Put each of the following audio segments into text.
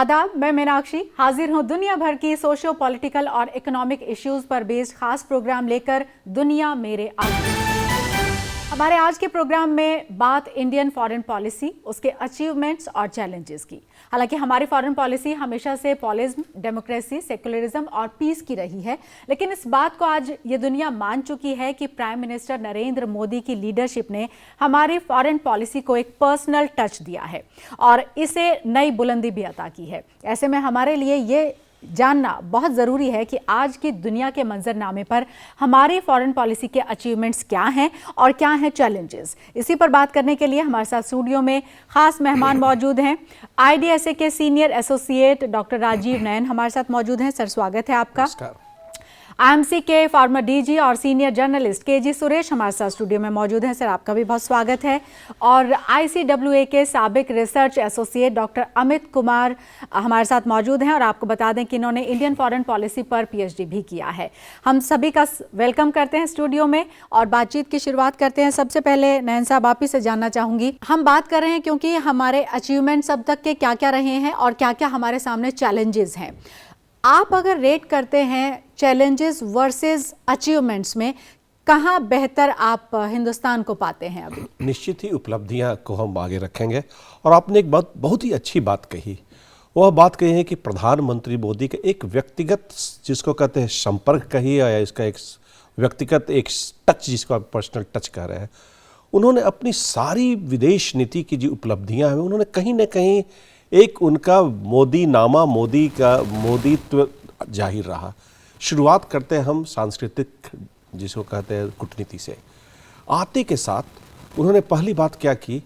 आदाब, मैं मीनाक्षी हाजिर हूं दुनिया भर की सोशियो पॉलिटिकल और इकोनॉमिक इश्यूज पर बेस्ड खास प्रोग्राम लेकर दुनिया मेरे आगे। हमारे आज के प्रोग्राम में बात इंडियन फॉरेन पॉलिसी, उसके अचीवमेंट्स और चैलेंजेस की। हालांकि हमारी फॉरेन पॉलिसी हमेशा से पॉलिज्म, डेमोक्रेसी, सेक्युलरिज्म और पीस की रही है, लेकिन इस बात को आज ये दुनिया मान चुकी है कि प्राइम मिनिस्टर नरेंद्र मोदी की लीडरशिप ने हमारी फॉरेन पॉलिसी को एक पर्सनल टच दिया है और इसे नई बुलंदी भी अता की है। ऐसे में हमारे लिए ये जानना बहुत ज़रूरी है कि आज की दुनिया के मंजरनामे पर हमारी फॉरेन पॉलिसी के अचीवमेंट्स क्या हैं और क्या हैं चैलेंजेस। इसी पर बात करने के लिए हमारे साथ स्टूडियो में खास मेहमान मौजूद हैं। IDSA के senior associate doctor Rajiv Nayan हमारे साथ मौजूद हैं। सर, स्वागत है आपका। IMC के फॉर्मर DG और सीनियर जर्नलिस्ट KG सुरेश हमारे साथ स्टूडियो में मौजूद हैं। सर, आपका भी बहुत स्वागत है। और ICWA के साबिक research associate doctor Amit Kumar हमारे साथ मौजूद हैं और आपको बता दें कि इन्होंने इंडियन फॉरेन पॉलिसी पर PhD भी किया है। हम सभी का वेलकम करते हैं स्टूडियो में और बातचीत की शुरुआत करते हैं। सबसे पहले नयन साहब, आप ही से जानना चाहूँगी, हम बात कर रहे हैं क्योंकि हमारे अचीवमेंट्स अब तक के क्या क्या रहे हैं और क्या क्या हमारे सामने चैलेंजेस हैं। आप अगर रेट करते हैं चैलेंजेस वर्सेस अचीवमेंट्स में, कहाँ बेहतर आप हिंदुस्तान को पाते हैं अभी? निश्चित ही उपलब्धियां को हम आगे रखेंगे। और आपने एक बहुत ही अच्छी बात कही। वह बात कही है कि प्रधानमंत्री मोदी के एक व्यक्तिगत, जिसको कहते हैं संपर्क कही, या इसका एक व्यक्तिगत एक टच, जिसको आप पर्सनल टच कह रहे हैं, उन्होंने अपनी सारी विदेश नीति की जो उपलब्धियां हैं उन्होंने कहीं ना कहीं एक उनका मोदी नामा, मोदी का मोदीत्व जाहिर रहा। शुरुआत करते हैं हम सांस्कृतिक, जिसको कहते हैं कूटनीति से। आते के साथ उन्होंने पहली बात क्या की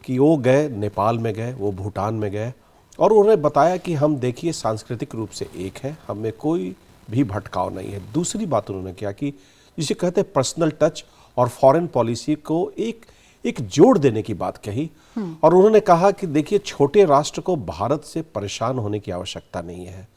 कि वो गए, नेपाल में गए, वो भूटान में गए और उन्होंने बताया कि हम देखिए सांस्कृतिक रूप से एक है, हमें कोई भी भटकाव नहीं है। दूसरी बात उन्होंने क्या की, जिसे कहते हैं पर्सनल टच, और फॉरेन पॉलिसी को एक जोड़ देने की बात कही। और उन्होंने कहा कि देखिए, छोटे राष्ट्र को भारत से परेशान होने की आवश्यकता नहीं है।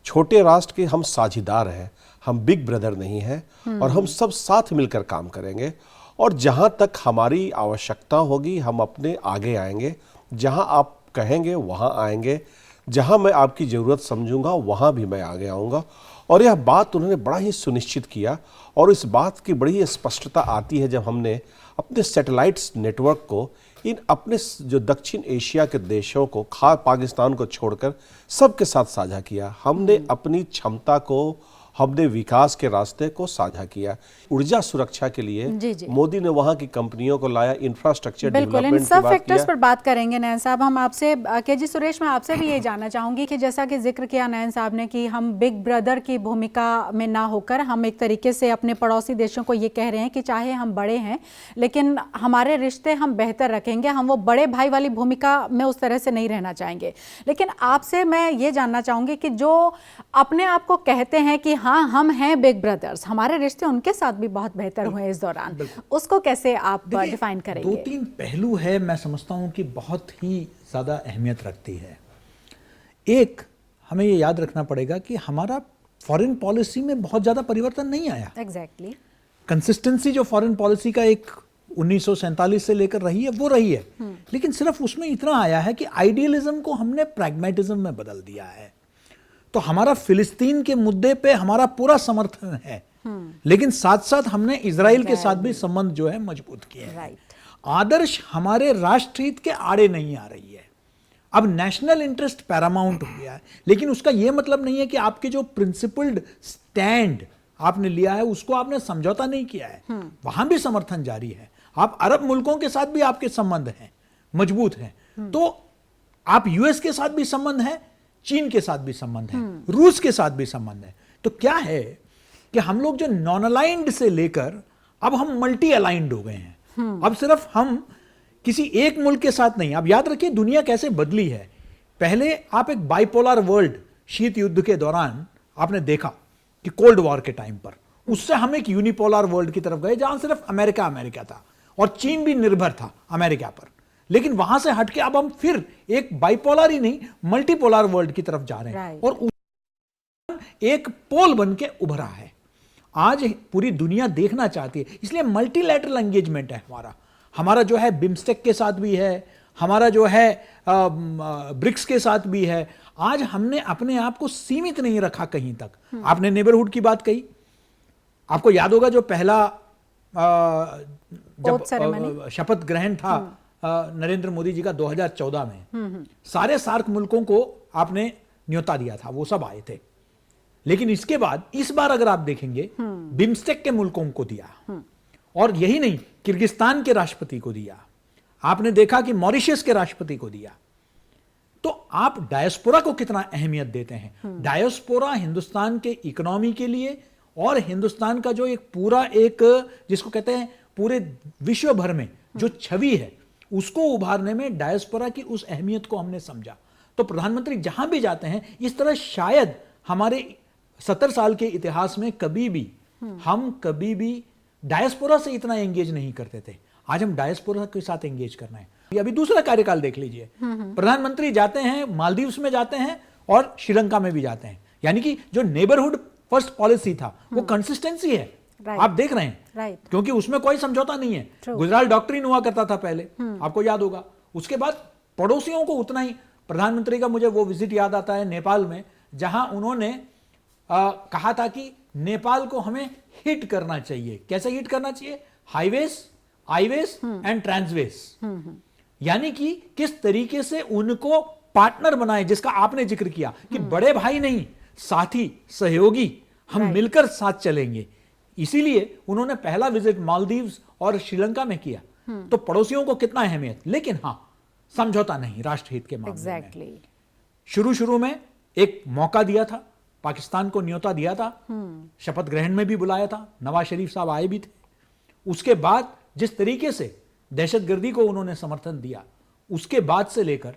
छोटे राष्ट्र के हम साझीदार हैं, हम बिग ब्रदर नहीं हैं और हम सब साथ मिलकर काम करेंगे। और जहां तक हमारी आवश्यकता होगी हम अपने आगे आएंगे, जहां आप कहेंगे वहां आएंगे, जहां मैं आपकी ज़रूरत समझूंगा वहां भी मैं आगे आऊँगा। और यह बात उन्होंने बड़ा ही सुनिश्चित किया। और इस बात की बड़ी स्पष्टता आती है जब हमने अपने सैटेलाइट्स नेटवर्क को इन अपने जो दक्षिण एशिया के देशों को, पाकिस्तान को छोड़कर सबके साथ साझा किया। हमने अपनी क्षमता को, हमने विकास के रास्ते को साझा किया। ऊर्जा सुरक्षा के लिए मोदी ने वहां की कंपनियों को लाया, इंफ्रास्ट्रक्चर डेवलपमेंट की बात किया। सब फैक्टर्स पर बात करेंगे नयन साहब। हम आपसे KG सुरेश, मैं आपसे भी ये जानना चाहूंगी कि जैसा कि जिक्र किया नयन साहब ने कि हम बिग ब्रदर की भूमिका में ना होकर हम एक तरीके से अपने पड़ोसी देशों को ये कह रहे हैं कि चाहे हम बड़े हैं लेकिन हमारे रिश्ते हम बेहतर रखेंगे, हम वो बड़े भाई वाली भूमिका में उस तरह से नहीं रहना चाहेंगे। लेकिन आपसे मैं ये जानना चाहूंगी कि जो अपने आप को कहते हैं कि हाँ हम हैं बिग ब्रदर्स, हमारे रिश्ते उनके साथ भी बहुत बेहतर हुए इस दौरान, उसको कैसे आप डिफाइन करेंगे? 2-3 पहलू है, मैं समझता हूं कि बहुत ही ज्यादा अहमियत रखती है। एक, हमें ये याद रखना पड़ेगा कि हमारा फॉरेन पॉलिसी में बहुत ज्यादा परिवर्तन नहीं आया। एग्जैक्टली। कंसिस्टेंसी जो फॉरेन पॉलिसी का एक 1947 से लेकर रही है वो रही है, लेकिन सिर्फ उसमें इतना आया है कि आइडियलिज्म को हमने प्रैग्मेटिज्म में बदल दिया है। तो हमारा फिलिस्तीन के मुद्दे पे हमारा पूरा समर्थन है, लेकिन साथ साथ हमने इजराइल के साथ भी संबंध जो है मजबूत किए हैं। आदर्श हमारे राष्ट्र हित के आड़े नहीं आ रही है। अब नेशनल इंटरेस्ट पैरामाउंट हो गया है, लेकिन उसका यह मतलब नहीं है कि आपके जो प्रिंसिपल्ड स्टैंड आपने लिया है उसको आपने समझौता नहीं किया है, वहां भी समर्थन जारी है। आप अरब मुल्कों के साथ भी आपके संबंध हैं, मजबूत हैं, तो आप यूएस के साथ भी संबंध है, चीन के साथ भी संबंध है, रूस के साथ भी संबंध है। तो क्या है कि हम लोग जो नॉन अलाइंड से लेकर अब हम मल्टी अलाइंड हो गए हैं। अब सिर्फ हम किसी एक मुल्क के साथ नहीं। आप याद रखिए दुनिया कैसे बदली है। पहले आप एक बाइपोलर वर्ल्ड, शीत युद्ध के दौरान आपने देखा कि कोल्ड वॉर के टाइम पर, उससे हम एक यूनिपोलर वर्ल्ड की तरफ गए जहां सिर्फ अमेरिका था और चीन भी निर्भर था अमेरिका पर। लेकिन वहां से हटके अब हम फिर एक बाइपोलर ही नहीं मल्टीपोलर वर्ल्ड की तरफ जा रहे हैं और एक पोल बन के उभरा है। आज पूरी दुनिया देखना चाहती है, इसलिए मल्टीलैटरल एंगेजमेंट है हमारा जो है बिम्स्टेक के साथ भी है, हमारा जो है ब्रिक्स के साथ भी है। आज हमने अपने आप को सीमित नहीं रखा कहीं तक। आपने नेबरहुड की बात कही, आपको याद होगा जो पहला जब शपथ ग्रहण था नरेंद्र मोदी जी का 2014 में, सारे सार्क मुल्कों को आपने न्योता दिया था, वो सब आए थे। लेकिन इसके बाद इस बार अगर आप देखेंगे बिम्स्टेक के मुल्कों को दिया, और यही नहीं, किर्गिस्तान के राष्ट्रपति को दिया, आपने देखा कि मॉरिशस के राष्ट्रपति को दिया। तो आप डायस्पोरा को कितना अहमियत देते हैं। डायस्पोरा हिंदुस्तान के इकोनॉमी के लिए और हिंदुस्तान का जो एक पूरा एक जिसको कहते हैं पूरे विश्व भर में जो छवि है उसको उभारने में डायस्पोरा की उस अहमियत को हमने समझा। तो प्रधानमंत्री जहां भी जाते हैं इस तरह शायद हमारे 70 साल के इतिहास में कभी भी डायस्पोरा से इतना एंगेज नहीं करते थे। आज हम डायस्पोरा के साथ एंगेज करना है। अभी दूसरा कार्यकाल देख लीजिए, प्रधानमंत्री जाते हैं मालदीव्स में जाते हैं और श्रीलंका में भी जाते हैं, यानी कि जो नेबरहुड फर्स्ट पॉलिसी था वो कंसिस्टेंसी है। आप देख रहे हैं क्योंकि उसमें कोई समझौता नहीं है। गुजराल डॉक्ट्रिन हुआ करता था पहले, आपको याद होगा। उसके बाद पड़ोसियों को उतना ही। प्रधानमंत्री का मुझे वो विजिट याद आता है नेपाल में, जहां उन्होंने कहा था कि नेपाल को हमें हिट करना चाहिए। कैसे हिट करना चाहिए? हाईवेज, हाईवेज एंड ट्रांसवेज, यानी कि किस तरीके से उनको पार्टनर बनाए, जिसका आपने जिक्र किया कि बड़े भाई नहीं, साथी, सहयोगी, हम मिलकर साथ चलेंगे। इसीलिए उन्होंने पहला विजिट मालदीव्स और श्रीलंका में किया। तो पड़ोसियों को कितना अहमियत, लेकिन हां समझौता नहीं राष्ट्रहित के मामले में। शुरू में एक मौका दिया था, पाकिस्तान को न्योता दिया था, शपथ ग्रहण में भी बुलाया था, नवाज शरीफ साहब आए भी थे। उसके बाद जिस तरीके से दहशतगर्दी को उन्होंने समर्थन दिया, उसके बाद से लेकर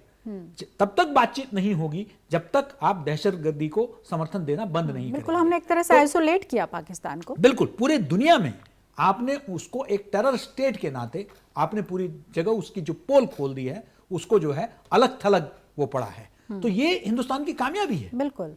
तब तक बातचीत नहीं होगी जब तक आप दहशतगर्दी को समर्थन देना बंद नहीं बिल्कुल हमने एक तरह से आइसोलेट किया पाकिस्तान को। बिल्कुल पूरे दुनिया में आपने उसको एक टेरर स्टेट के नाते आपने पूरी जगह उसकी जो पोल खोल दी है, उसको जो है अलग थलग वो पड़ा है। तो ये हिंदुस्तान की कामयाबी है। बिल्कुल।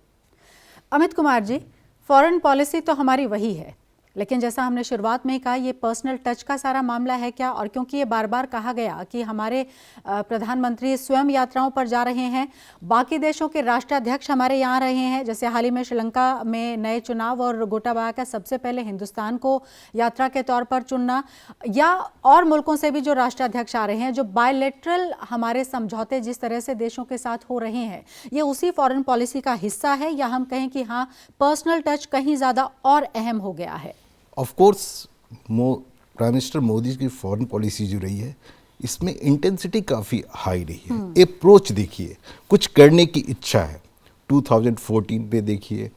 अमित कुमार जी, फॉरेन पॉलिसी तो हमारी वही है, लेकिन जैसा हमने शुरुआत में ही कहा, ये पर्सनल टच का सारा मामला है क्या? और क्योंकि ये बार बार कहा गया कि हमारे प्रधानमंत्री स्वयं यात्राओं पर जा रहे हैं, बाकी देशों के राष्ट्राध्यक्ष हमारे यहाँ रहे हैं, जैसे हाल ही में श्रीलंका में नए चुनाव और गोटाबाया का सबसे पहले हिंदुस्तान को यात्रा के तौर पर चुनना, या और मुल्कों से भी जो राष्ट्राध्यक्ष आ रहे हैं, जो बायलैटरल हमारे समझौते जिस तरह से देशों के साथ हो रहे हैं, ये उसी फॉरेन पॉलिसी का हिस्सा है, या हम कहें कि हाँ पर्सनल टच कहीं ज़्यादा और अहम हो गया है? Of course prime minister Modi की फॉरेन पॉलिसी जो रही है, इसमें इंटेंसिटी काफ़ी हाई रही है। अप्रोच देखिए, कुछ करने की इच्छा है। 2014 पे देखिए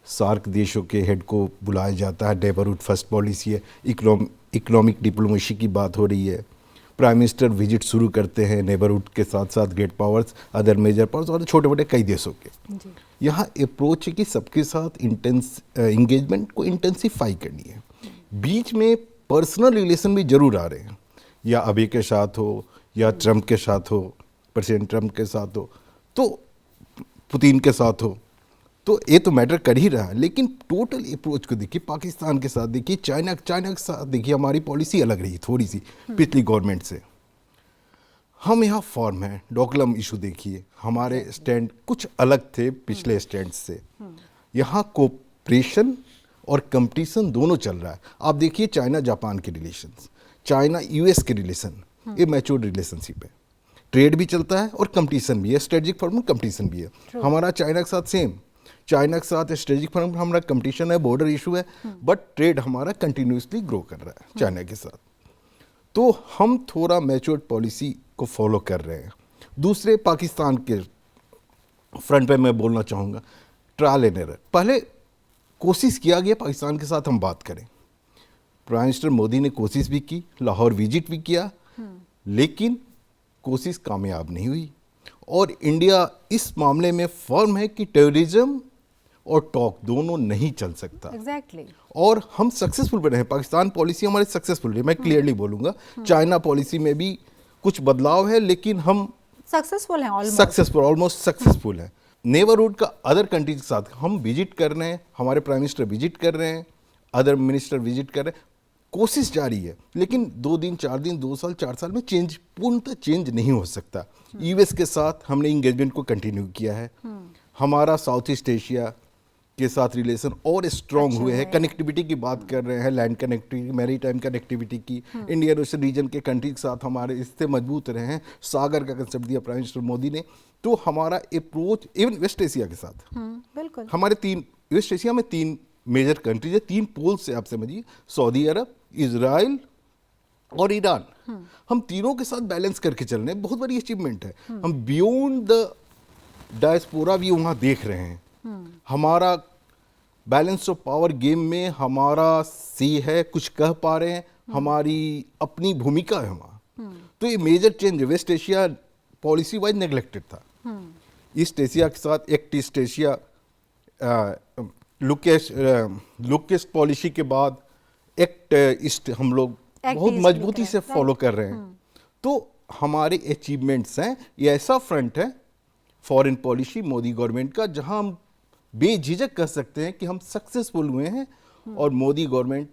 सार्क देशों के हेड को बुलाया जाता है, नेबरहुड फर्स्ट पॉलिसी है, इकोनॉमिक डिप्लोमेसी की बात हो रही है। प्राइम मिनिस्टर विजिट शुरू करते हैं नेबरहुड के साथ साथ great powers, other major powers और छोटे मोटे कई देशों के। यहाँ अप्रोच है कि सबके साथ इंगेजमेंट को इंटेंसिफाई करनी है। बीच में पर्सनल रिलेशन भी जरूर आ रहे हैं, या अभी के साथ हो, या ट्रंप के साथ हो, प्रेसिडेंट ट्रंप के साथ हो, तो पुतिन के साथ हो, तो ये तो मैटर कर ही रहा है। लेकिन टोटल अप्रोच को देखिए, पाकिस्तान के साथ देखिए, चाइना के साथ देखिए, हमारी पॉलिसी अलग रही थोड़ी सी पिछली गवर्नमेंट से। हम यहाँ फॉर्म हैं, डोकलम इशू देखिए, हमारे स्टैंड कुछ अलग थे पिछले स्टैंड से। यहाँ कोऑपरेशन और कंपटीशन दोनों चल रहा है। आप देखिए चाइना जापान के रिलेशंस, चाइना यूएस के रिलेशन, ये मैच्योर्ड रिलेशनशिप है। ट्रेड भी चलता है और कंपटीशन भी है, स्ट्रेटेजिक फॉर्म में कंपटीशन भी है। हमारा चाइना के साथ सेम, चाइना के साथ स्ट्रेटेजिक फॉर्म हमारा कंपटीशन है, बॉर्डर इशू है, बट ट्रेड हमारा कंटिन्यूसली ग्रो कर रहा है चाइना के साथ। तो हम थोड़ा मैच्योर्ड पॉलिसी को फॉलो कर रहे हैं। दूसरे पाकिस्तान के फ्रंट पे मैं बोलना चाहूँगा, ट्रायल एंड एरर। पहले कोशिश किया गया पाकिस्तान के साथ हम बात करें, प्राइम मिनिस्टर मोदी ने कोशिश भी की, लाहौर विजिट भी किया, लेकिन कोशिश कामयाब नहीं हुई। और इंडिया इस मामले में फर्म है कि टेररिज्म और टॉक दोनों नहीं चल सकता। Exactly. और हम सक्सेसफुल बने हैं, पाकिस्तान पॉलिसी हमारी सक्सेसफुल है, मैं क्लियरली बोलूँगा। चाइना पॉलिसी में भी कुछ बदलाव है, लेकिन हम सक्सेसफुल हैं, ऑलमोस्ट सक्सेसफुल हैं। नेबरहुड का अदर कंट्रीज के साथ हम विजिट कर रहे हैं, हमारे प्राइम मिनिस्टर विजिट कर रहे हैं, अदर मिनिस्टर विजिट कर रहे हैं। कोशिश जारी है, लेकिन 2 दिन 4 दिन 2 साल 4 साल में चेंज पूर्णतः चेंज नहीं हो सकता। यूएस के साथ हमने इंगेजमेंट को कंटिन्यू किया है, हमारा साउथ ईस्ट एशिया के साथ रिलेशन और स्ट्रांग हुए हैं। कनेक्टिविटी की बात कर रहे हैं, लैंड कनेक्टिविटी, मैरीटाइम कनेक्टिविटी की, इंडियन ओशन रीजन के कंट्री के साथ हमारे रिश्ते मजबूत रहे हैं। सागर का कंसेप्ट दिया प्राइम मिनिस्टर मोदी ने, तो हमारा अप्रोच इवन वेस्ट एशिया के साथ, बिल्कुल हमारे 3 वेस्ट एशिया में 3 मेजर कंट्रीज है, 3 पोल्स से आप समझिए, सऊदी अरब, इजराइल और ईरान। हम तीनों के साथ बैलेंस करके चल रहे हैं, बहुत बड़ी अचीवमेंट है। हम बियॉन्ड द डायस्पोरा भी वहाँ देख रहे हैं। हमारा बैलेंस ऑफ पावर गेम में हमारा सी है, कुछ कह पा रहे हैं, हमारी अपनी भूमिका है वहाँ। तो ये मेजर चेंज है। West Asia policy wise neglected था, ईस्ट एशिया के साथ act East Asia look east policy के बाद एक्ट ईस्ट हम लोग बहुत मजबूती से फॉलो कर रहे हैं। तो हमारे अचीवमेंट्स हैं, ये ऐसा फ्रंट है फॉरेन पॉलिसी मोदी गवर्नमेंट का जहां हम बेझिझक कह सकते हैं कि हम सक्सेसफुल हुए हैं और मोदी गवर्नमेंट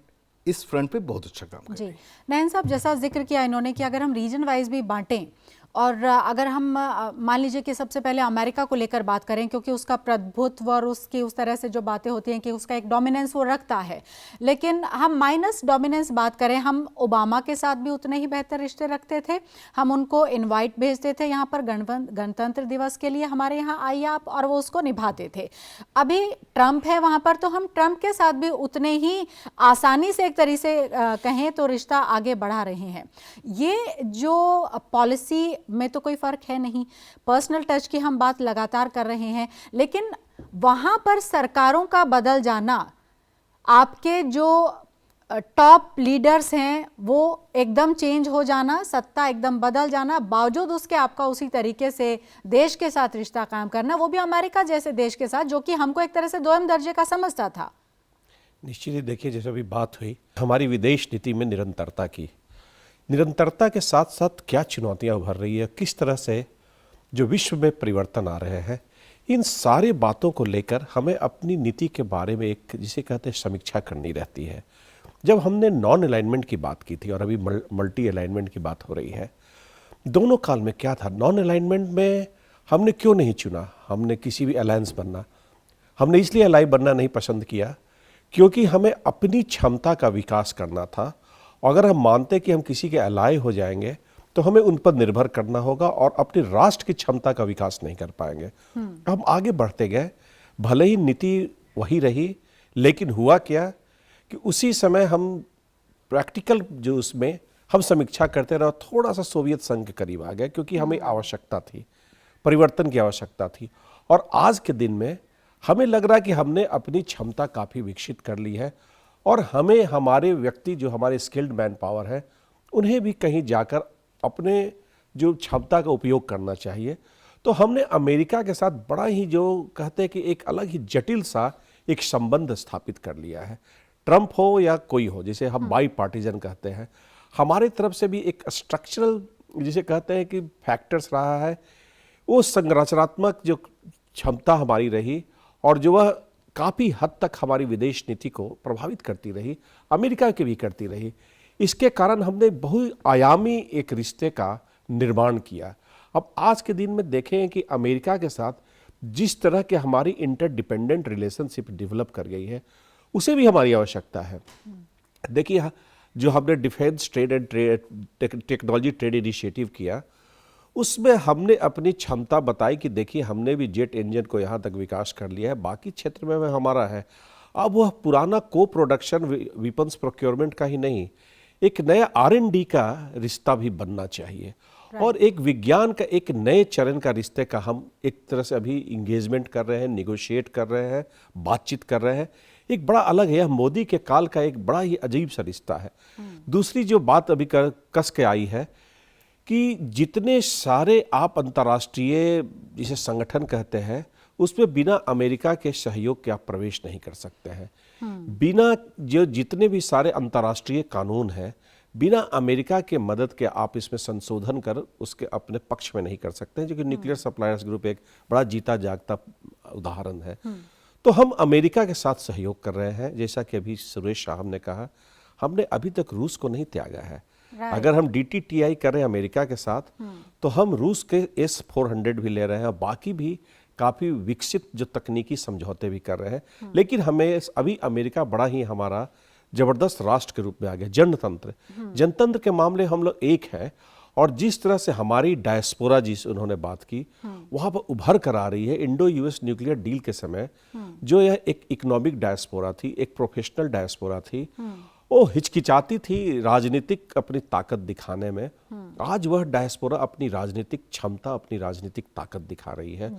इस फ्रंट पे बहुत अच्छा काम कर रही है। जी नयन साहब, जैसा जिक्र किया इन्होंने कि अगर हम रीजन वाइज भी बांटें और अगर हम मान लीजिए कि सबसे पहले अमेरिका को लेकर बात करें, क्योंकि उसका प्रभुत्व और उसकी उस तरह से जो बातें होती हैं कि उसका एक डोमिनेंस वो रखता है, लेकिन हम माइनस डोमिनेंस बात करें, हम ओबामा के साथ भी उतने ही बेहतर रिश्ते रखते थे। हम उनको इनवाइट भेजते थे यहाँ पर गणतंत्र दिवस के लिए, हमारे यहाँ आइए आप, और वो उसको निभाते थे। अभी ट्रंप है वहाँ पर, तो हम ट्रंप के साथ भी उतने ही आसानी से एक तरीके से कहें तो रिश्ता आगे बढ़ा रहे हैं। ये जो पॉलिसी में तो कोई फर्क है नहीं, पर्सनल टच की हम बात लगातार कर रहे हैं, लेकिन वहां पर सरकारों का बदल जाना, आपके जो टॉप लीडर्स हैं वो एकदम चेंज हो जाना, सत्ता एकदम बदल जाना, बावजूद उसके आपका उसी तरीके से देश के साथ रिश्ता कायम करना, वो भी अमेरिका जैसे देश के साथ जो कि हमको एक तरह से दोयम दर्जे का समझता था। निश्चित ही देखिए, जैसे अभी बात हुई हमारी विदेश नीति में निरंतरता की, निरंतरता के साथ साथ क्या चुनौतियां उभर रही है, किस तरह से जो विश्व में परिवर्तन आ रहे हैं, इन सारी बातों को लेकर हमें अपनी नीति के बारे में एक जिसे कहते हैं समीक्षा करनी रहती है। जब हमने नॉन अलाइनमेंट की बात की थी और अभी मल्टी अलाइनमेंट की बात हो रही है, दोनों काल में क्या था? नॉन अलाइनमेंट में हमने क्यों नहीं चुना हमने किसी भी अलायंस बनना? हमने इसलिए अलाई बनना नहीं पसंद किया क्योंकि हमें अपनी क्षमता का विकास करना था। अगर हम मानते कि हम किसी के अलाय हो जाएंगे तो हमें उन पर निर्भर करना होगा और अपने राष्ट्र की क्षमता का विकास नहीं कर पाएंगे। हम आगे बढ़ते गए, भले ही नीति वही रही, लेकिन हुआ क्या कि उसी समय हम प्रैक्टिकल जो उसमें हम समीक्षा करते रहे, थोड़ा सा सोवियत संघ के करीब आ गए क्योंकि हमें आवश्यकता थी, परिवर्तन की आवश्यकता थी। और आज के दिन में हमें लग रहा है कि हमने अपनी क्षमता काफ़ी विकसित कर ली है और हमें हमारे व्यक्ति जो हमारे स्किल्ड मैन पावर है उन्हें भी कहीं जाकर अपने जो क्षमता का उपयोग करना चाहिए। तो हमने अमेरिका के साथ बड़ा ही जो कहते हैं कि एक अलग ही जटिल सा एक संबंध स्थापित कर लिया है। ट्रंप हो या कोई हो, जिसे हम बाई पार्टीजन कहते हैं, हमारे तरफ से भी एक स्ट्रक्चरल जिसे कहते हैं कि फैक्टर्स रहा है, वो संरचनात्मक जो क्षमता हमारी रही और जो वह काफ़ी हद तक हमारी विदेश नीति को प्रभावित करती रही, अमेरिका की भी करती रही। इसके कारण हमने बहुआयामी एक रिश्ते का निर्माण किया। अब आज के दिन में देखें कि अमेरिका के साथ जिस तरह के हमारी इंटरडिपेंडेंट रिलेशनशिप डेवलप कर गई है, उसे भी हमारी आवश्यकता है। देखिए, जो हमने defence trade and technology trade initiative किया, उसमें हमने अपनी क्षमता बताई कि देखिए हमने भी जेट इंजन को यहाँ तक विकास कर लिया है, बाकी क्षेत्र में हमारा है। अब वह पुराना को प्रोडक्शन वेपन्स प्रोक्योरमेंट का ही नहीं, एक नया R&D का रिश्ता भी बनना चाहिए और एक विज्ञान का एक नए चरण का रिश्ते का हम एक तरह से अभी इंगेजमेंट कर रहे हैं, निगोशिएट कर रहे हैं, बातचीत कर रहे हैं। एक बड़ा अलग है, यह मोदी के काल का एक बड़ा ही अजीब सा रिश्ता है। दूसरी जो बात अभी कस के आई है कि जितने सारे आप अंतर्राष्ट्रीय जिसे संगठन कहते हैं, उसमें बिना अमेरिका के सहयोग के आप प्रवेश नहीं कर सकते हैं। बिना जो जितने भी सारे अंतर्राष्ट्रीय कानून हैं, बिना अमेरिका के मदद के आप इसमें संशोधन कर उसके अपने पक्ष में नहीं कर सकते हैं, जो कि न्यूक्लियर सप्लायर्स ग्रुप एक बड़ा जीता जागता उदाहरण है। तो हम अमेरिका के साथ सहयोग कर रहे हैं, जैसा कि अभी सुरेश साहब ने कहा, हमने अभी तक रूस को नहीं त्यागा है। अगर हम DTTI कर रहे हैं अमेरिका के साथ, तो हम रूस के S-400 भी ले रहे हैं, बाकी भी काफ़ी विकसित जो तकनीकी समझौते भी कर रहे हैं। लेकिन हमें अभी अमेरिका बड़ा ही हमारा जबरदस्त राष्ट्र के रूप में आ गया, जनतंत्र के मामले हम लोग एक है। और जिस तरह से हमारी डायस्पोरा, जिस उन्होंने बात की, वहाँ पर उभर कर आ रही है इंडो US न्यूक्लियर डील के समय, जो यह एक इकोनॉमिक डायस्पोरा थी, एक प्रोफेशनल डायस्पोरा थी, वो हिचकिचाती थी राजनीतिक अपनी ताकत दिखाने में। आज वह डायस्पोरा अपनी राजनीतिक क्षमता, अपनी राजनीतिक ताकत दिखा रही है।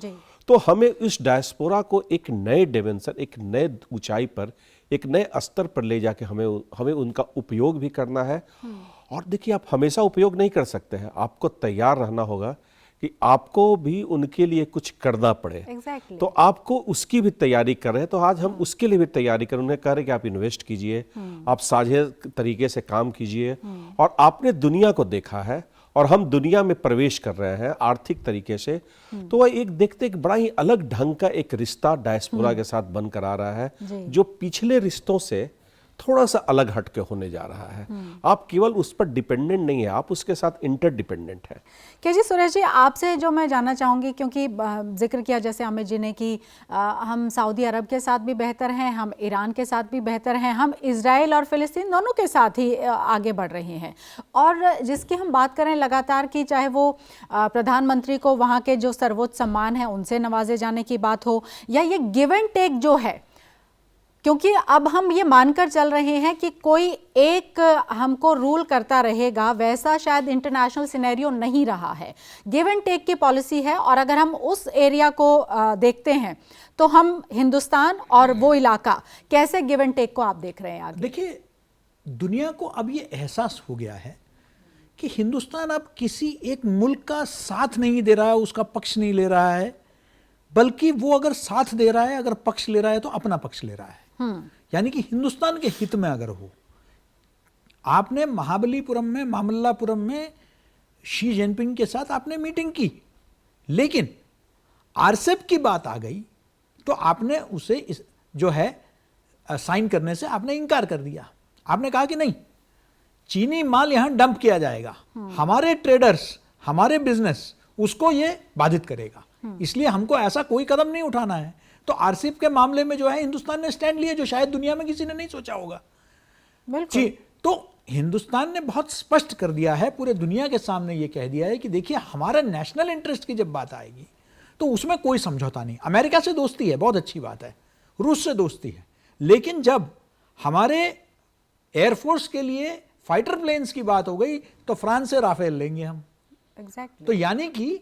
तो हमें इस डायस्पोरा को एक नए डिमेंशन, एक नए ऊंचाई पर, एक नए स्तर पर ले जाके हमें उनका उपयोग भी करना है। और देखिए, आप हमेशा उपयोग नहीं कर सकते हैं, आपको तैयार रहना होगा कि आपको भी उनके लिए कुछ करना पड़े। Exactly. तो आपको उसकी भी तैयारी कर रहे हैं। तो आज हम उसके लिए भी तैयारी कर, उन्हें कह रहे हैं कि आप इन्वेस्ट कीजिए, आप साझे तरीके से काम कीजिए। और आपने दुनिया को देखा है और हम दुनिया में प्रवेश कर रहे हैं आर्थिक तरीके से, तो वह एक देखते एक बड़ा ही अलग ढंग का एक रिश्ता डायस्पोरा के साथ बनकर आ रहा है, जो पिछले रिश्तों से थोड़ा सा अलग हटके होने जा रहा है। आप केवल उस पर डिपेंडेंट नहीं है, आप उसके साथ इंटरडिपेंडेंट है। क्या जी सुरेश जी, आपसे जो मैं जानना चाहूँगी, क्योंकि जिक्र किया जैसे अमित जी ने कि हम सऊदी अरब के साथ भी बेहतर हैं, हम ईरान के साथ भी बेहतर हैं, हम इजराइल और फिलिस्तीन दोनों के साथ ही आगे बढ़ रहे हैं। और जिसकी हम बात करें लगातार कि चाहे वो प्रधानमंत्री को वहाँ के जो सर्वोच्च सम्मान है उनसे नवाजे जाने की बात हो, या ये गिव एंड टेक जो है, क्योंकि अब हम ये मानकर चल रहे हैं कि कोई एक हमको रूल करता रहेगा, वैसा शायद इंटरनेशनल सिनेरियो नहीं रहा है। गिव एंड टेक की पॉलिसी है, और अगर हम उस एरिया को देखते हैं तो हम हिंदुस्तान और वो इलाका कैसे गिव एंड टेक को आप देख रहे हैं आगे? देखिए, दुनिया को अब ये एहसास हो गया है कि हिंदुस्तान अब किसी एक मुल्क का साथ नहीं दे रहा है, उसका पक्ष नहीं ले रहा है, बल्कि वो अगर साथ दे रहा है, अगर पक्ष ले रहा है, तो अपना पक्ष ले रहा है। यानी कि हिंदुस्तान के हित में अगर हो। आपने महाबलीपुरम में, मामल्लापुरम में शी जिनपिंग के साथ आपने मीटिंग की, लेकिन आरसेप की बात आ गई तो आपने उसे जो है साइन करने से आपने इनकार कर दिया। आपने कहा कि नहीं, चीनी माल यहां डंप किया जाएगा, हमारे ट्रेडर्स, हमारे बिजनेस, उसको ये बाधित करेगा, इसलिए हमको ऐसा कोई कदम नहीं उठाना है। तो आरसीप के मामले में जो है हिंदुस्तान ने स्टैंड लिया, जो शायद दुनिया में किसी ने नहीं सोचा होगा। बिल्कुल। तो हिंदुस्तान ने बहुत स्पष्ट कर दिया है, पूरे दुनिया के सामने ये कह दिया है कि देखिए, हमारा नेशनल इंटरेस्ट की जब बात आएगी तो उसमें कोई समझौता नहीं। अमेरिका से दोस्ती है, बहुत अच्छी बात है, रूस से दोस्ती है, लेकिन जब हमारे एयरफोर्स के लिए फाइटर प्लेन्स की बात हो गई तो फ्रांस से राफेल लेंगे हम। Exactly. तो यानी कि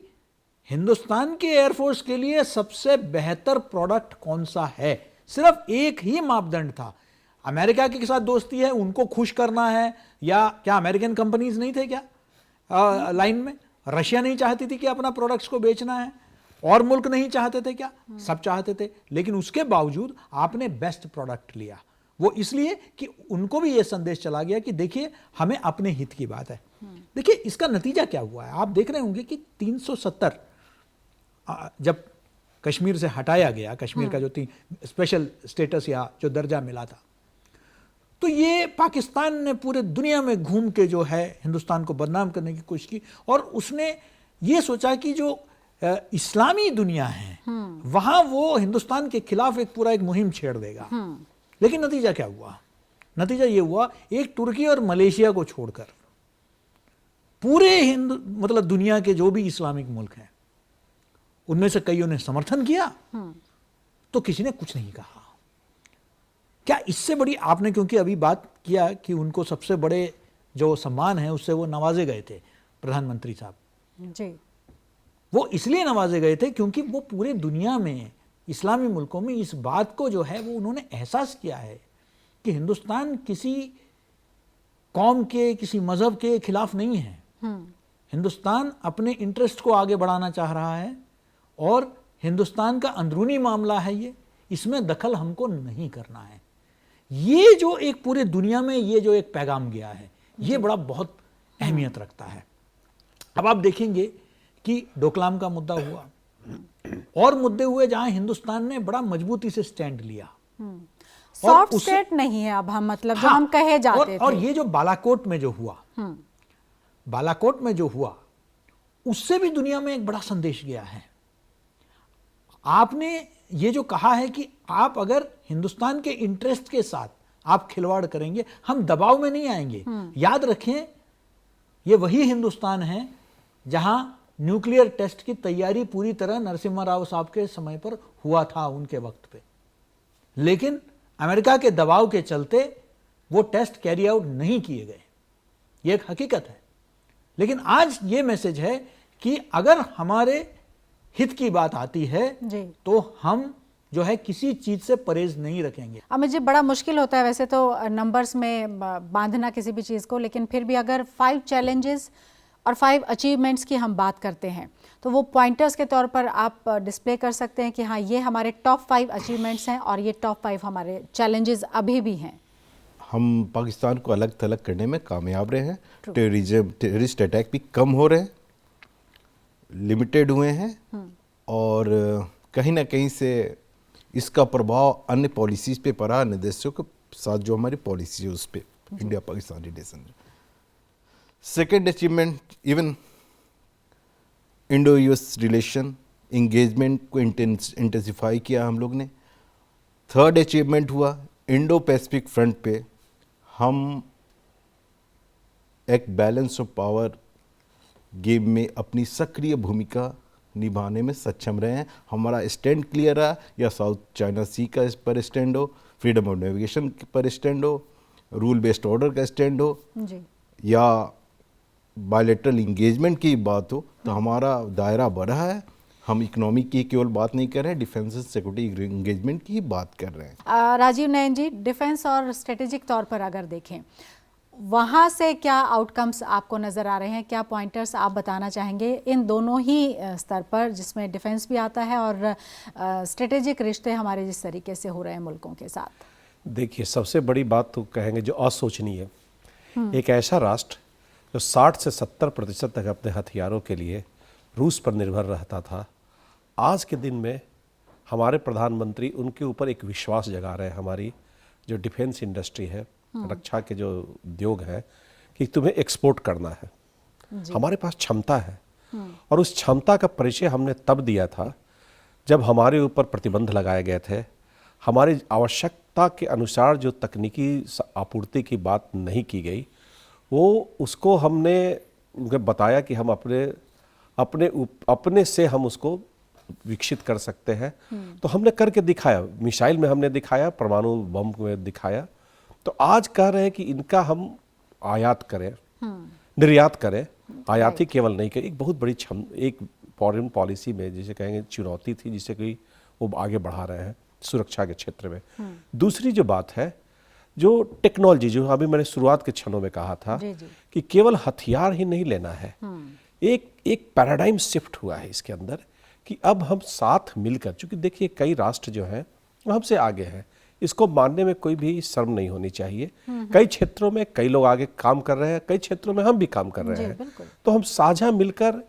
हिंदुस्तान के एयरफोर्स के लिए सबसे बेहतर प्रोडक्ट कौन सा है, सिर्फ एक ही मापदंड था, अमेरिका के साथ दोस्ती है, उनको खुश करना है। या क्या अमेरिकन कंपनीज नहीं थे क्या लाइन में? रशिया नहीं चाहती थी कि अपना प्रोडक्ट्स को बेचना है, और मुल्क नहीं चाहते थे क्या? सब चाहते थे, लेकिन उसके बावजूद आपने बेस्ट प्रोडक्ट लिया। वो इसलिए कि उनको भी ये संदेश चला गया कि देखिए, हमें अपने हित की बात है। देखिए, इसका नतीजा क्या हुआ है, आप देख रहे होंगे कि 370 जब कश्मीर से हटाया गया, कश्मीर का जो स्पेशल स्टेटस या जो दर्जा मिला था, तो ये पाकिस्तान ने पूरे दुनिया में घूम के जो है हिंदुस्तान को बदनाम करने की कोशिश की, और उसने ये सोचा कि जो इस्लामी दुनिया है वहां वो हिंदुस्तान के खिलाफ एक पूरा एक मुहिम छेड़ देगा। लेकिन नतीजा क्या हुआ? नतीजा ये हुआ, एक तुर्की और मलेशिया को छोड़कर पूरे मतलब दुनिया के जो भी इस्लामिक मुल्क हैं, उनमें से कईयों ने समर्थन किया, तो किसी ने कुछ नहीं कहा। क्या इससे बड़ी, आपने क्योंकि अभी बात किया कि उनको सबसे बड़े जो सम्मान है उससे वो नवाजे गए थे प्रधानमंत्री साहब जी, वो इसलिए नवाजे गए थे क्योंकि वो पूरे दुनिया में इस्लामी मुल्कों में इस बात को जो है वो उन्होंने एहसास किया है कि हिंदुस्तान किसी कौम के, किसी मजहब के खिलाफ नहीं है। हिंदुस्तान अपने इंटरेस्ट को आगे बढ़ाना चाह रहा है, और हिंदुस्तान का अंदरूनी मामला है ये, इसमें दखल हमको नहीं करना है। ये जो एक पूरे दुनिया में ये जो एक पैगाम गया है, ये बड़ा बहुत अहमियत रखता है। अब आप देखेंगे कि डोकलाम का मुद्दा हुआ और मुद्दे हुए जहां हिंदुस्तान ने बड़ा मजबूती से स्टैंड लिया। सॉफ्ट स्टेट नहीं है अब हम, मतलब जो हम कहे जाते थे। और ये जो बालाकोट में जो हुआ, बालाकोट में जो हुआ, उससे भी दुनिया में एक बड़ा संदेश गया है। आपने ये जो कहा है कि आप अगर हिंदुस्तान के इंटरेस्ट के साथ आप खिलवाड़ करेंगे, हम दबाव में नहीं आएंगे। याद रखें, ये वही हिंदुस्तान है जहां न्यूक्लियर टेस्ट की तैयारी पूरी तरह नरसिम्हा राव साहब के समय पर हुआ था, उनके वक्त पे, लेकिन अमेरिका के दबाव के चलते वो टेस्ट कैरी आउट नहीं किए गए। ये एक हकीकत है। लेकिन आज ये मैसेज है कि अगर हमारे हित की बात आती है तो हम जो है किसी चीज से परहेज नहीं रखेंगे। अब मुझे बड़ा मुश्किल होता है वैसे तो नंबर्स में बांधना किसी भी चीज़ को, लेकिन फिर भी अगर 5 चैलेंजेस और 5 अचीवमेंट्स की हम बात करते हैं तो वो पॉइंटर्स के तौर पर आप डिस्प्ले कर सकते हैं कि हाँ, ये हमारे टॉप 5 अचीवमेंट्स हैं और ये टॉप 5 हमारे चैलेंजेस अभी भी हैं। हम पाकिस्तान को अलग थलग करने में कामयाब रहे हैं। टेररिस्ट अटैक भी कम हो रहे हैं, लिमिटेड हुए हैं, और कहीं ना कहीं से इसका प्रभाव अन्य पॉलिसीज़ पे पड़ा, अन्य देशों के साथ जो हमारी पॉलिसी है उस पर, India Pakistan relation. Second achievement, even Indo US relation engagement को इंटेंसिफाई किया हम लोग ने। थर्ड अचीवमेंट हुआ, इंडो पैसिफिक फ्रंट पे हम एक बैलेंस ऑफ पावर गेम में अपनी सक्रिय भूमिका निभाने में सक्षम रहे हैं। हमारा स्टैंड क्लियर है, या साउथ चाइना सी का इस पर स्टैंड हो, फ्रीडम ऑफ नेविगेशन पर स्टैंड हो, रूल बेस्ड ऑर्डर का स्टैंड हो, या बायलैटरल इंगेजमेंट की बात हो, तो हमारा दायरा बढ़ा है। हम इकोनॉमिक की केवल बात नहीं कर रहे हैं, डिफेंस एंड सिक्योरिटी इंगेजमेंट की ही बात कर रहे हैं। राजीव नयन जी, डिफेंस और स्ट्रेटेजिक तौर पर अगर देखें, वहाँ से क्या आउटकम्स आपको नज़र आ रहे हैं, क्या पॉइंटर्स आप बताना चाहेंगे इन दोनों ही स्तर पर, जिसमें डिफेंस भी आता है और स्ट्रेटेजिक रिश्ते हमारे जिस तरीके से हो रहे हैं मुल्कों के साथ? देखिए, सबसे बड़ी बात तो कहेंगे जो असोचनीय है, एक ऐसा राष्ट्र जो 60 से 70% तक अपने हथियारों के लिए रूस पर निर्भर रहता था, आज के दिन में हमारे प्रधानमंत्री उनके ऊपर एक विश्वास जगा रहे हैं, हमारी जो डिफेंस इंडस्ट्री है, रक्षा के जो उद्योग है, कि तुम्हें एक्सपोर्ट करना है, हमारे पास क्षमता है। और उस क्षमता का परिचय हमने तब दिया था जब हमारे ऊपर प्रतिबंध लगाए गए थे। हमारी आवश्यकता के अनुसार जो तकनीकी आपूर्ति की बात नहीं की गई, वो उसको हमने उनको बताया कि हम अपने से हम उसको विकसित कर सकते हैं। तो हमने करके दिखाया, मिसाइल में हमने दिखाया, परमाणु बम में दिखाया। तो आज कह रहे हैं कि इनका हम आयात करें, निर्यात करें, आयात ही केवल नहीं करें। एक बहुत बड़ी एक फॉरेन पॉलिसी में जिसे कहेंगे चुनौती थी, जिसे कि वो आगे बढ़ा रहे हैं सुरक्षा के क्षेत्र में। दूसरी जो बात है, जो टेक्नोलॉजी, जो अभी मैंने शुरुआत के क्षणों में कहा था कि केवल हथियार ही नहीं लेना है, एक पैराडाइम शिफ्ट हुआ है इसके अंदर कि अब हम साथ मिलकर, चूंकि देखिए कई राष्ट्र जो हैं वो हमसे आगे हैं, इसको मानने में कोई भी शर्म नहीं होनी चाहिए। कई क्षेत्रों में कई लोग आगे काम कर रहे हैं, कई क्षेत्रों में हम भी काम कर रहे हैं। तो हम साझा मिलकर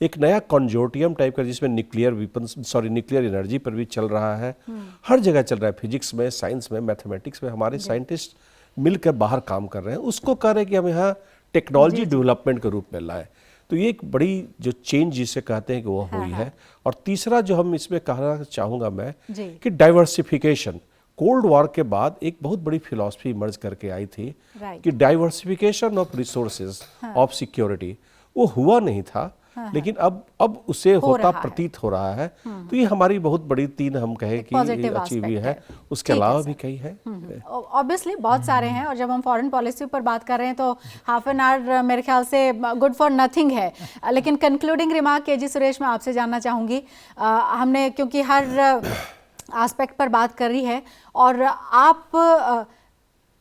एक नया कंजोर्टियम टाइप का, जिसमें न्यूक्लियर एनर्जी पर भी चल रहा है, हर जगह चल रहा है, फिजिक्स में, साइंस में, मैथमेटिक्स में हमारे साइंटिस्ट मिलकर बाहर काम कर रहे हैं। उसको कह रहे हैं कि हम यहाँ टेक्नोलॉजी डेवलपमेंट के रूप में लाए। तो ये एक बड़ी जो चेंज जिसे कहते हैं कि वो हुई है। और तीसरा जो हम इसमें कहना चाहूँगा मैं कि डाइवर्सिफिकेशन, कोल्ड वॉर के बाद एक बहुत बड़ी फिलॉसफी इमर्ज करके आई थी कि diversification of resources of security, वो हुआ नहीं था, लेकिन अब उसे होता प्रतीत हो रहा है। तो ये हमारी बहुत बड़ी 3 हम कहें कि अचीव है। उसके अलावा भी कई है, ऑब्वियसली बहुत सारे हैं। और जब हम फॉरेन पॉलिसी पर बात कर रहे हैं तो हाफ एन आवर मेरे ख्याल से गुड फॉर नथिंग है। लेकिन कंक्लूडिंग रिमार्क केजी सुरेश मैं आपसे जानना चाहूँगी, हमने क्योंकि हर एस्पेक्ट पर बात कर रही है, और आप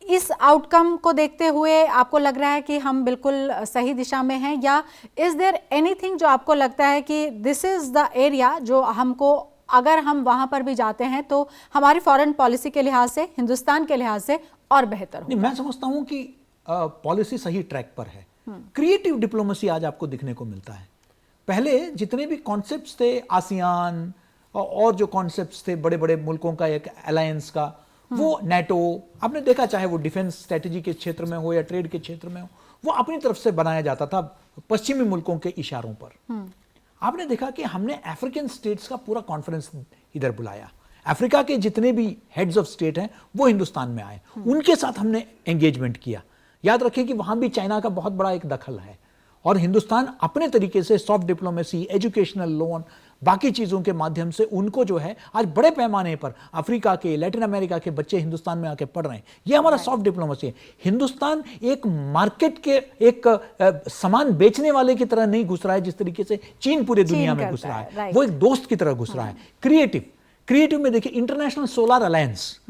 इस आउटकम को देखते हुए आपको लग रहा है कि हम बिल्कुल सही दिशा में हैं, या इज देयर एनीथिंग जो आपको लगता है कि दिस इज द एरिया जो हमको, अगर हम वहां पर भी जाते हैं तो हमारी फॉरेन पॉलिसी के लिहाज से, हिंदुस्तान के लिहाज से और बेहतर हो? मैं समझता हूं कि पॉलिसी सही ट्रैक पर है। क्रिएटिव डिप्लोमेसी आज आपको दिखने को मिलता है। पहले जितने भी कॉन्सेप्ट्स थे, आसियान और जो कॉन्सेप्ट्स थे बड़े बड़े मुल्कों का एक अलायंस का, वो नेटो, आपने देखा चाहे वो डिफेंस स्ट्रेटेजी के क्षेत्र में हो या ट्रेड के क्षेत्र में हो, वो अपनी तरफ से बनाया जाता था पश्चिमी मुल्कों के इशारों पर। आपने देखा कि हमने अफ्रीकन स्टेट्स का पूरा कॉन्फ्रेंस इधर बुलाया, अफ्रीका के जितने भी हेड्स ऑफ स्टेट हैं वो हिंदुस्तान में आए, उनके साथ हमने एंगेजमेंट किया। याद रखें कि वहां भी चाइना का बहुत बड़ा एक दखल है, और हिंदुस्तान अपने तरीके से सॉफ्ट डिप्लोमेसी, एजुकेशनल लोन, बाकी चीज़ों के माध्यम से उनको जो है आज बड़े पैमाने पर अफ्रीका के, लैटिन अमेरिका के बच्चे हिंदुस्तान में आके पढ़ रहे हैं। ये हमारा सॉफ्ट डिप्लोमेसी है। हिंदुस्तान एक मार्केट के एक सामान बेचने वाले की तरह नहीं घुस रहा है जिस तरीके से चीन पूरे दुनिया में घुस रहा है, वो एक दोस्त की तरह घुस रहा है। क्रिएटिव में देखिए, इंटरनेशनल सोलर अलायंस,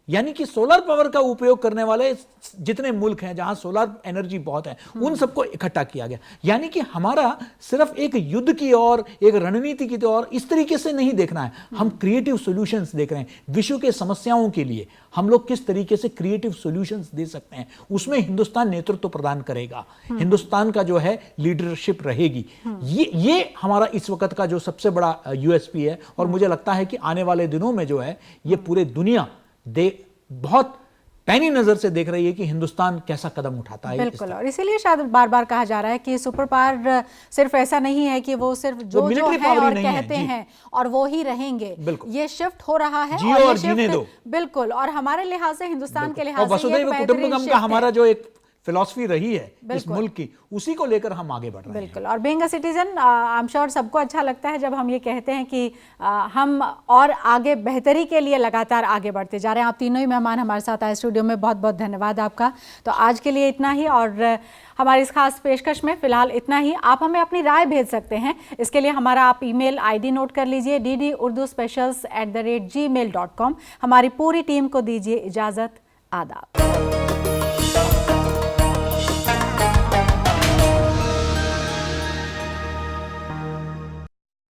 यानी कि सोलर पावर का उपयोग करने वाले जितने मुल्क हैं जहां सोलर एनर्जी बहुत है, उन सबको इकट्ठा किया गया। यानी कि हमारा सिर्फ एक युद्ध की ओर, एक रणनीति की ओर इस तरीके से नहीं देखना है, हम क्रिएटिव सॉल्यूशंस देख रहे हैं। विश्व के समस्याओं के लिए हम लोग किस तरीके से क्रिएटिव सॉल्यूशंस दे सकते हैं, उसमें हिंदुस्तान नेतृत्व प्रदान करेगा, हिंदुस्तान का जो है लीडरशिप रहेगी। ये हमारा इस वक्त का जो सबसे बड़ा यूएसपी है, और मुझे लगता है कि आने वाले दिनों में जो है ये पूरे दुनिया बहुत पैनी नजर से देख रही है कि हिंदुस्तान कैसा कदम उठाता है। बिल्कुल, और इसीलिए शायद बार बार कहा जा रहा है कि सुपर पावर सिर्फ ऐसा नहीं है कि वो सिर्फ जो है और कहते हैं और वो ही रहेंगे। ये शिफ्ट हो रहा है, जियो और जीने दो। बिल्कुल, और हमारे लिहाज से, हिंदुस्तान के लिहाज से वसुधैव कुटुंबकम का हमारा जो एक फिलॉसफी रही है इस मुल्क की, उसी को लेकर हम आगे बढ़ रहे हैं। बिल्कुल, और being a citizen I am sure सबको अच्छा लगता है जब हम ये कहते हैं कि हम और आगे बेहतरी के लिए लगातार आगे बढ़ते जा रहे हैं। आप तीनों ही मेहमान हमारे साथ आए स्टूडियो में, बहुत बहुत धन्यवाद आपका। तो आज के लिए इतना ही, और हमारी इस खास पेशकश में फिलहाल इतना ही। आप हमें अपनी राय भेज सकते हैं, इसके लिए हमारा आप ईमेल आईडी नोट कर लीजिए, ddurduspecials@gmail.com। हमारी पूरी टीम को दीजिए इजाज़त। आदाब।